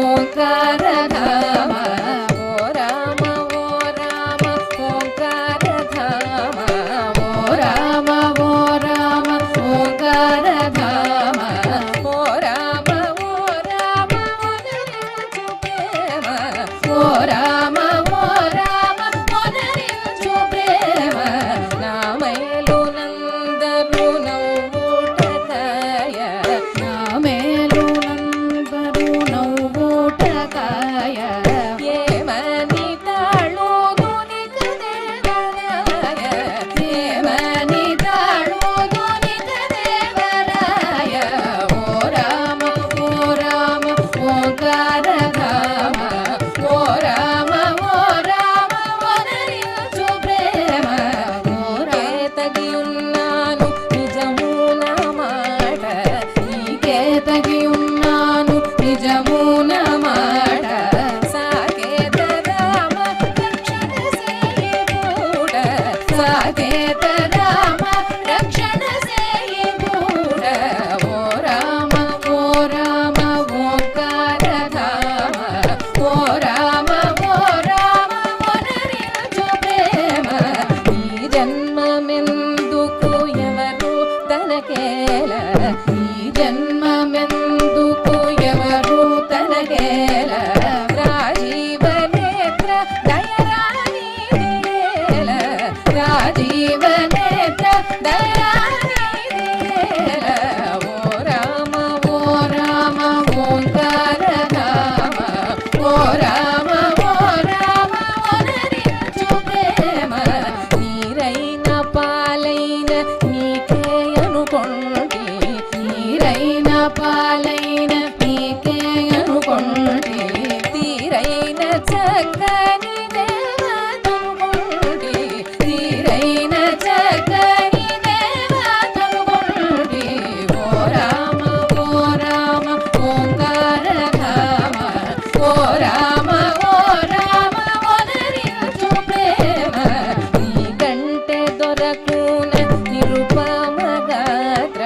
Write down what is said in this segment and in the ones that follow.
ಓಂಕಾರ ಧಾಮ ఓ రామ ఓ రామ మొనరించు ప్రేమ ఈ జన్మమెందుకు ఎవరు తనకేల ఈ జన్మమెందుకు ఎవరు తనకేల రాజీవ నేత్ర దయరాని దియేల రాజీవ నేత్ర దయరాని దియేల ఓ రామ ఓంకార ధామ ఓ రామ ఓనరించు ప్రేమ నీరైన పాలైన నీకే అనుకొంటి నీరైన పాలైన నీకే అనుకొంటి తీరైన చక్కని దేవతనుకొంటి తీరైన చక్కని దేవతనుకొంటి ఓ రామ ఓంకార ధామ ఓ రామ ఓనరించు ప్రేమ నీ కంటే దొరకున నిరుపమ గాత్ర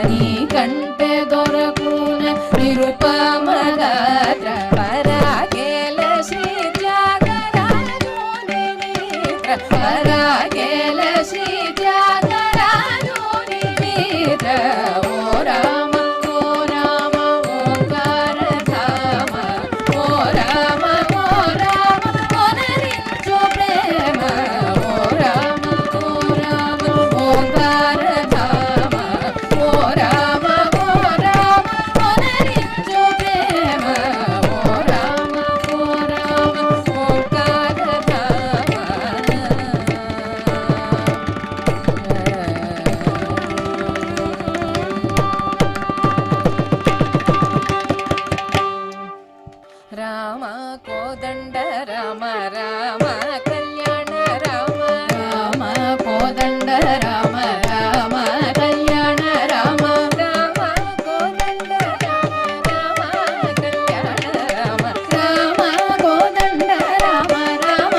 నీ కంటే దొరకున నిరుపమ గాత్ర పరాగేల శ్రీ త్యాగరాజుని మిత్ర పరాగేల శ్రీ త్యాగరాజుని మిత్ర ఓ రామ ఓంకార ధామ ఓ రామ ఓనరించు ప్రేమ ఓ రామ ఓంకార ధామ ఓ రామ ఓనరించు ప్రేమ ఓ రామ ఓంకార ధామ రామ కోదండ రామ రామ కళ్యాణ రామ రామ కోదండ రామ రామ కళ్యాణ రామ రామ కోదండ రామ రామ కళ్యాణ రామ రామ కోదండ రామ రామ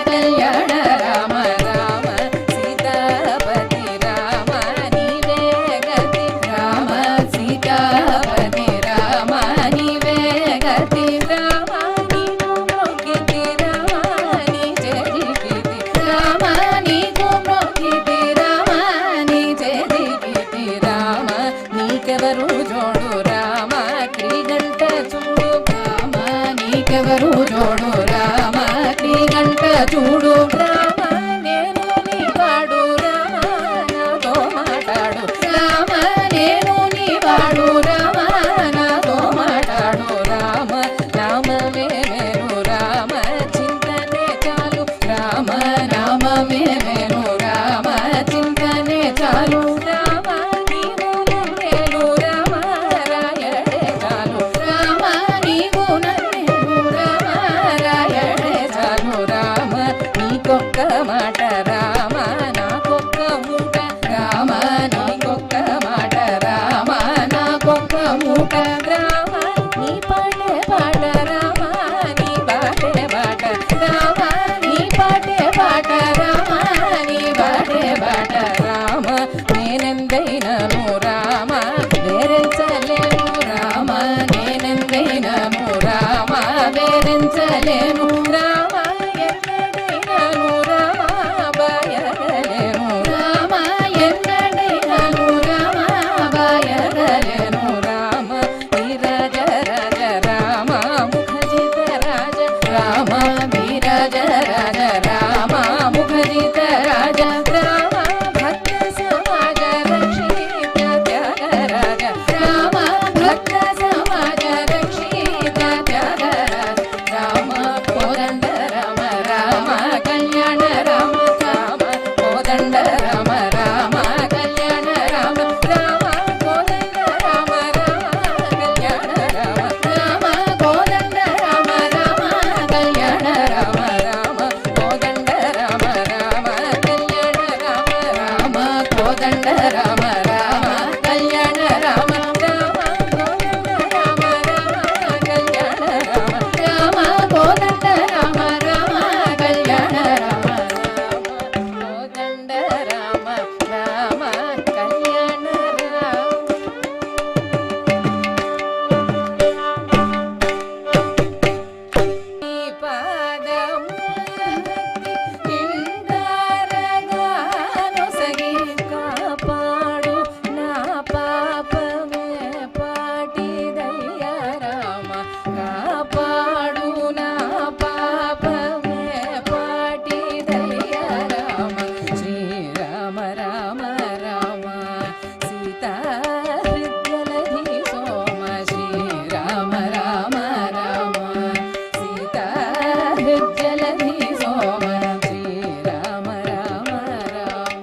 కళ్యాణ రామ రామ సీతాపతి రామ నీవే గతి రామ సీతాపతి రామ నీవే గతి రామ నీకు మొక్కితి రామ నీ చెరిగితి రామ నీకు మొక్కితి రామ నీ చెరిగితి రామ నీకెవరు జోడు రామ క్రీగంట చూడు రామ నీకెవరు జోడు రామ క్రీగంట చూడు రామ నేను నీ వాడు రామ నాతో మాట్లాడు రామ నేను నీ వాడు రామ నాతో మాట్లాడు రామ నామమే మేలు రామ చింతనే చాలు రామ నామమే మేలు రామ చింతనే చాలు రామ నీవు నన్నేలు రామ రాయడే చాలు రామ నీవు నన్నేలు రామ రాయడే చాలు రామ నీకొక్క మాట రామ నాకొక్క మూట రామ నీకొక్క మాట రామ నాకొక్క మూట రామ నీ పాటే పాట రామ నీ బాటే బాట రామ నీ పాటే పాట రామ నీ బాటే బాట రామ నేనెందైనను రామ వేరెంచలేను రామ నేనెందైనను రామ వేరెంచలేను రామ ఎన్నడైనను రామ బాయగలేను రామ ఎన్నడైనను రామ బాయగలేను రామ వీరజ రాజ రామ ముఖజిత రాజ రామ వీరజ రాజ రామ ముఖజిత రాజ రామ భక్త సమాజ రక్షిత త్యాగరాజ రామ భక్త సమాజ రక్షిత త్యాగరాజ రామ కోదండ రామ రామ కళ్యాణ రామ రామ కోదండ రామ రామ కళ్యాణ రామ రామ కోదండ రామ రామ కళ్యాణ రామ రామ కోదండ రామ రామ కళ్యాణ రామ జలధి సోమ శ్రీరామ రామ రామ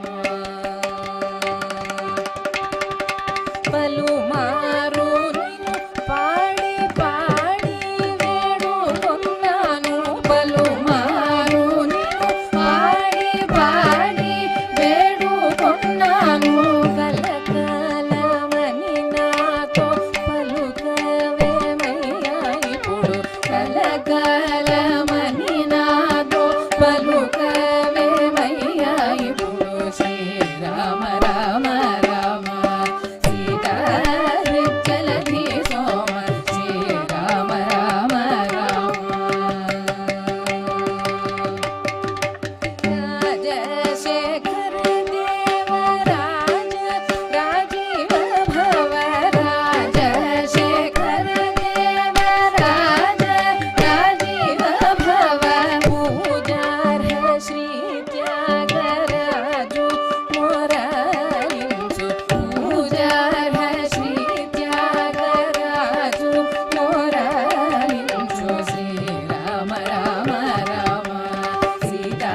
పలుమారు నిన్ను పాడి పాడి వేడుకొన్నాను పలుమారు నిన్ను పాడి పాడి వేడుకొన్నాను కలకాలమని నాతో పలుకవేమయ్యా ఇప్పుడు కలకాలమని నాతో పలుకవేమయ్యా ఇప్పుడు శ్రీరామ రామ రామ సీతా జలధి సోమ శ్రీరామ రామ రామ రాజశేఖర దేవరాజ రాజీవ భవ రాజశేఖర దేవరాజ రాజీవ భవ పూజార్హ శ్రీ త్యాగరాజు మొరాలించు పూజార్హ శ్రీ త్యాగరాజు మొరాలించు శ్రీరామ రామ రామ సీతా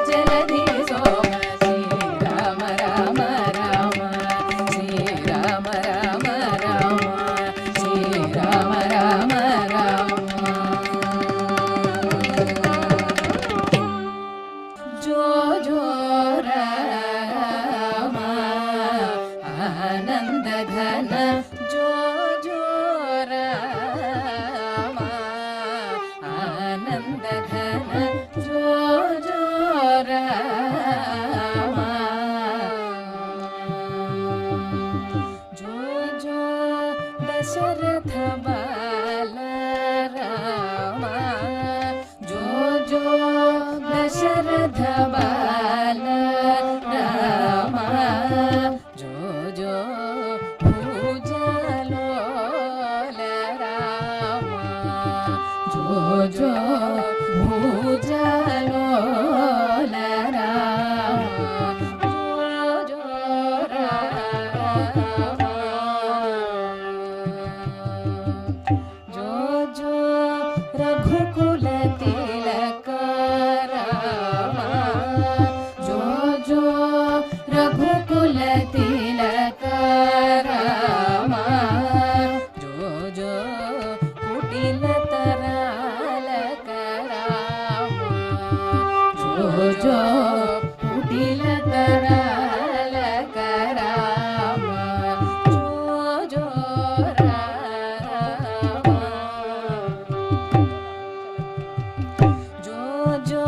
జలధి సోమ శ్రీరామ రామ రామ శ్రీరామ రామ రామ శ్రీరామ రామ రామ జో జో రామ ఆనంద ఘన జో జో రామ ఆనంద ఘన జో జో రామ జో జో దశరథ బాల రామ జో జో దశరథ బాల రామ జో జో భుజలోల రామ జో జో భుజలోల రామ జో జో రామ జో జో రఘుకుల తిలక రామ జో జో రఘుకుల తిలక రామ జో జో కుటిల తరాలక రామ జో జో కుటిల తరాలక రామ జో జో రామ జో జో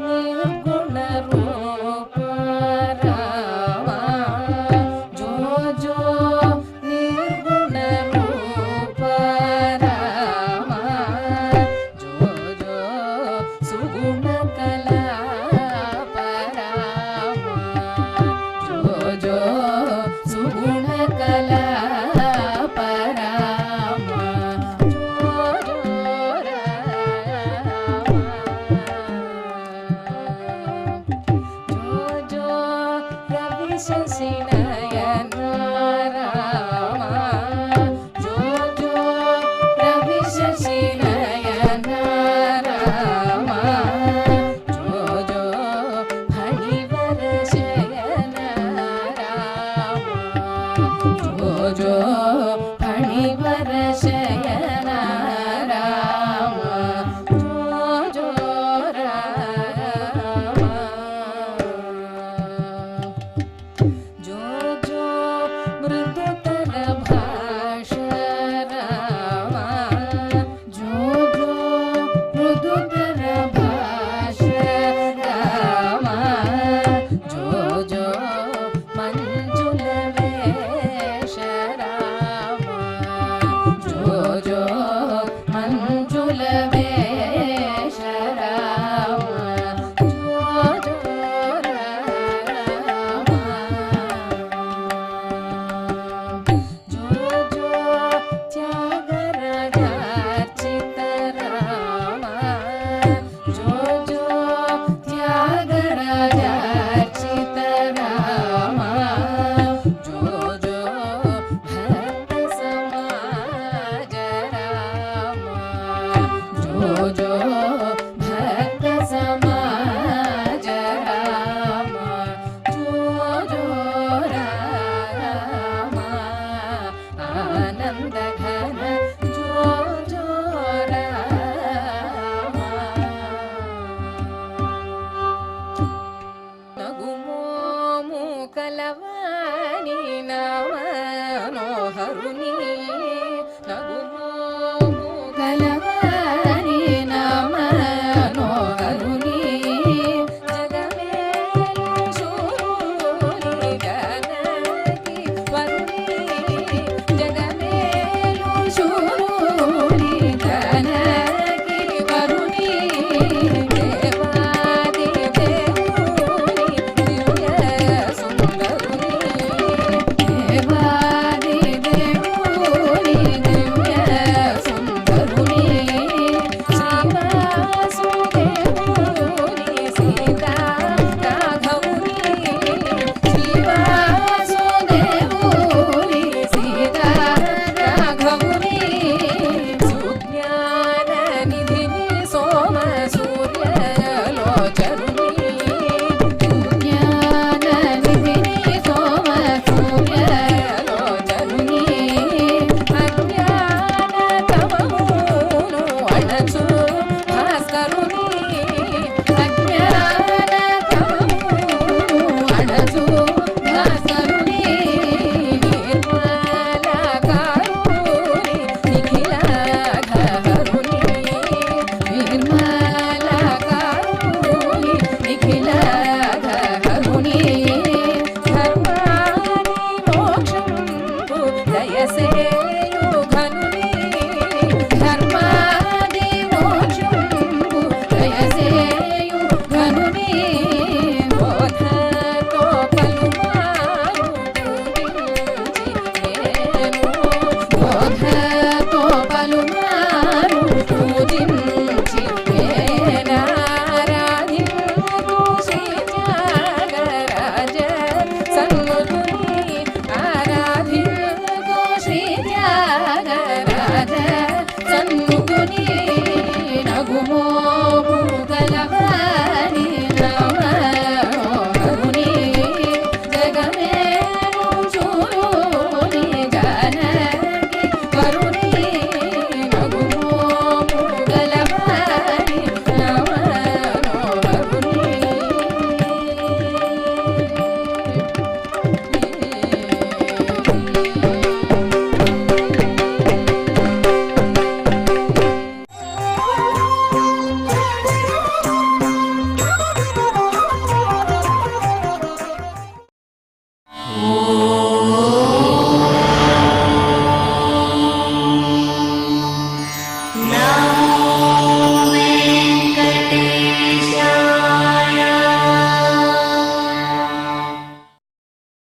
నిర్గుణ రూప రామ జో జో నిర్గుణ రూప రామ జో జో సుగుణ కలాప రామ జో జో సుగుణ కలాప రామ జో జో రామ జో జో రవి శశి నయన రామ జో జో రవి శశి నయన రామ జో జో ఫణివర శయన రామ జో జో ఫణివర శయన రామ జో జో రామ జో జో మృదుతర భాష రామ జో జో మృదుతర భాష రామ జో జో మంజుల వేష రామ జో జో మంజుల వేష రామ జో జో రామ జో జో త్యాగరాజార్చిత రామ జో జో త్యాగరాజార్చిత రామ జో జో భక్త సమాజ రామ జో చూడ